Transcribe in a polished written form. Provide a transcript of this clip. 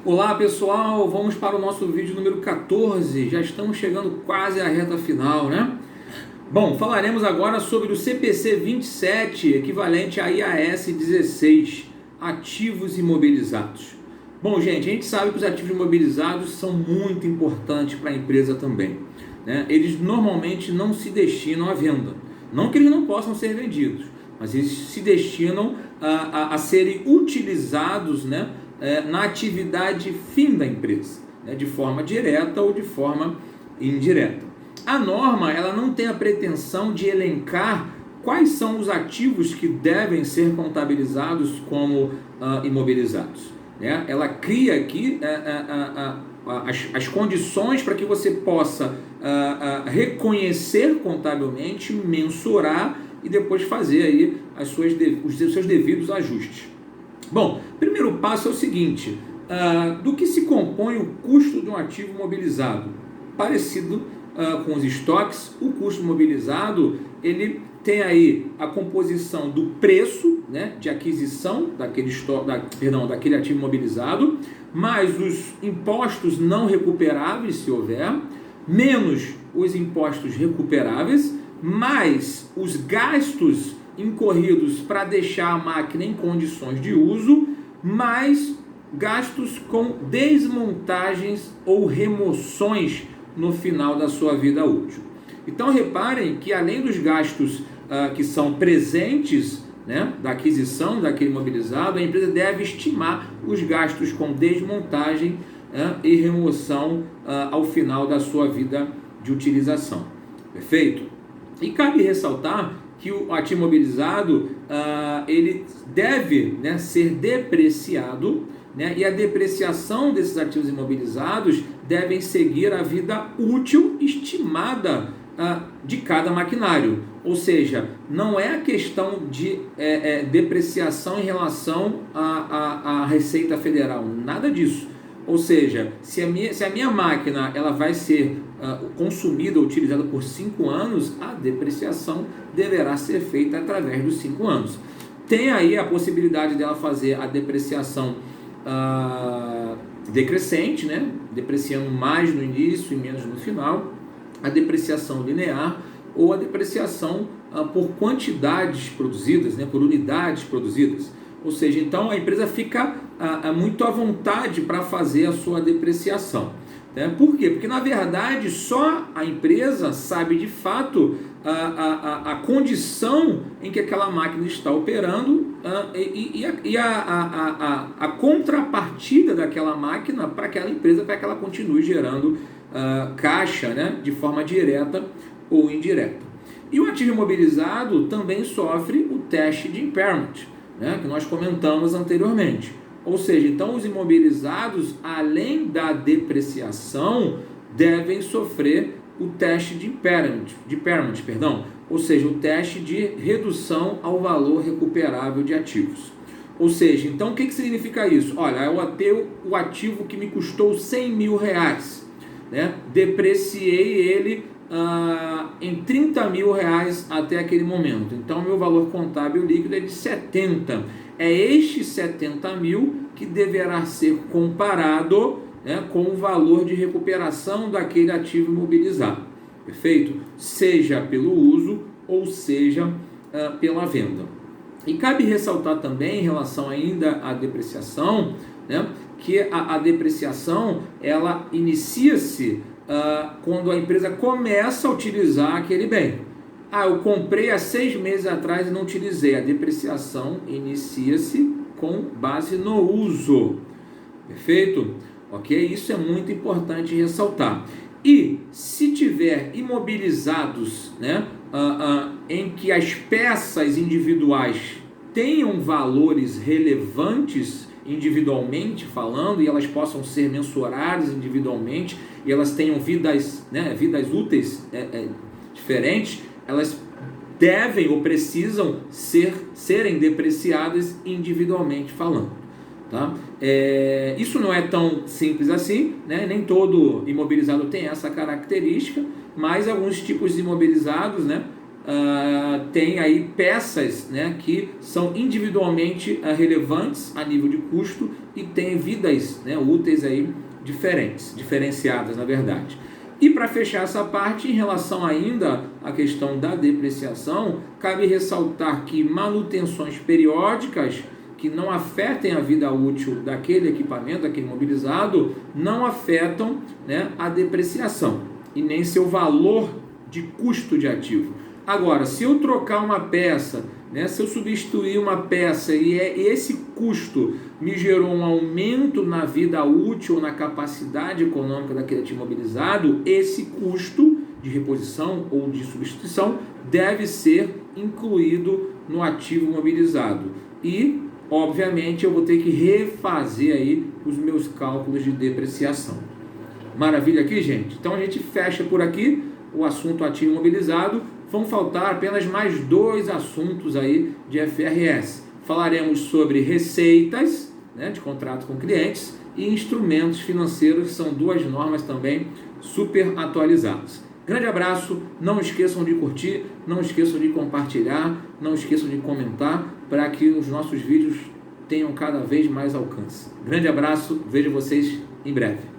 Olá pessoal, vamos para o nosso vídeo número 14, já estamos chegando quase à reta final, né? Bom, falaremos agora sobre o CPC 27, equivalente a IAS 16, ativos imobilizados. Bom, gente, a gente sabe que os ativos imobilizados são muito importantes para a empresa também, né? Eles normalmente não se destinam à venda, não que eles não possam ser vendidos, mas eles se destinam a serem utilizados, né, na atividade fim da empresa, né, de forma direta ou de forma indireta. A norma ela não tem a pretensão de elencar quais são os ativos que devem ser contabilizados como imobilizados, né? Ela cria aqui as condições para que você possa reconhecer contabilmente, mensurar e depois fazer aí os seus devidos ajustes. Bom, primeiro passo é o seguinte: do que se compõe o custo de um ativo imobilizado? Parecido com os estoques, o custo imobilizado ele tem aí a composição do preço, né, de aquisição daquele ativo imobilizado, mais os impostos não recuperáveis, se houver, menos os impostos recuperáveis, mais os gastos incorridos para deixar a máquina em condições de uso, mais gastos com desmontagens ou remoções no final da sua vida útil. Então reparem que além dos gastos que são presentes, né, da aquisição daquele imobilizado, a empresa deve estimar os gastos com desmontagem e remoção ao final da sua vida de utilização. Perfeito? E cabe ressaltar que o ativo imobilizado ele deve, né, ser depreciado, né, e a depreciação desses ativos imobilizados devem seguir a vida útil estimada de cada maquinário. Ou seja, não é a questão de depreciação em relação à Receita Federal, nada disso. Ou seja, se a minha máquina ela vai ser consumida ou utilizada por 5 anos, a depreciação deverá ser feita através dos 5 anos. Tem aí a possibilidade dela fazer a depreciação decrescente, né? Depreciando mais no início e menos no final, a depreciação linear ou a depreciação por quantidades produzidas, né? Por unidades produzidas. Ou seja, então a empresa fica muito à vontade para fazer a sua depreciação. Né? Por quê? Porque na verdade só a empresa sabe de fato a condição em que aquela máquina está operando e a contrapartida daquela máquina para aquela empresa, para que ela continue gerando caixa, né? De forma direta ou indireta. E o ativo imobilizado também sofre o teste de impairment, né, que nós comentamos anteriormente. Ou seja, então os imobilizados, além da depreciação, devem sofrer o teste de impairment, ou seja, o teste de redução ao valor recuperável de ativos. Ou seja, então o que significa isso? Olha, eu tenho o ativo que me custou R$100 mil, né? Depreciei ele em R$30 mil até aquele momento. Então, meu valor contábil líquido é de 70. É este 70 mil que deverá ser comparado, né, com o valor de recuperação daquele ativo imobilizado. Perfeito? Seja pelo uso ou seja pela venda. E cabe ressaltar também, em relação ainda à depreciação, né, que a depreciação ela inicia-se quando a empresa começa a utilizar aquele bem. Eu comprei há 6 meses atrás e não utilizei. A depreciação inicia-se com base no uso. Perfeito? Ok? Isso é muito importante ressaltar. E se tiver imobilizados, né, em que as peças individuais tenham valores relevantes individualmente falando, e elas possam ser mensuradas individualmente, e elas tenham vidas, né, vidas úteis diferentes, elas devem ou precisam serem depreciadas individualmente falando. Tá? Isso não é tão simples assim, né? Nem todo imobilizado tem essa característica, mas alguns tipos de imobilizados, né, tem aí peças, né, que são individualmente relevantes a nível de custo e tem vidas, né, úteis aí diferenciadas na verdade. E para fechar essa parte, em relação ainda à questão da depreciação, cabe ressaltar que manutenções periódicas que não afetem a vida útil daquele equipamento, daquele mobilizado, não afetam, né, a depreciação e nem seu valor de custo de ativo. Agora, se eu trocar uma peça, né, se eu substituir uma peça e esse custo me gerou um aumento na vida útil, na capacidade econômica daquele ativo mobilizado, esse custo de reposição ou de substituição deve ser incluído no ativo mobilizado. E, obviamente, eu vou ter que refazer aí os meus cálculos de depreciação. Maravilha aqui, gente? Então a gente fecha por aqui o assunto ativo mobilizado. Vão faltar apenas mais 2 assuntos aí de FRS. Falaremos sobre receitas, né, de contrato com clientes e instrumentos financeiros, que são 2 normas também super atualizadas. Grande abraço, não esqueçam de curtir, não esqueçam de compartilhar, não esqueçam de comentar para que os nossos vídeos tenham cada vez mais alcance. Grande abraço, vejo vocês em breve.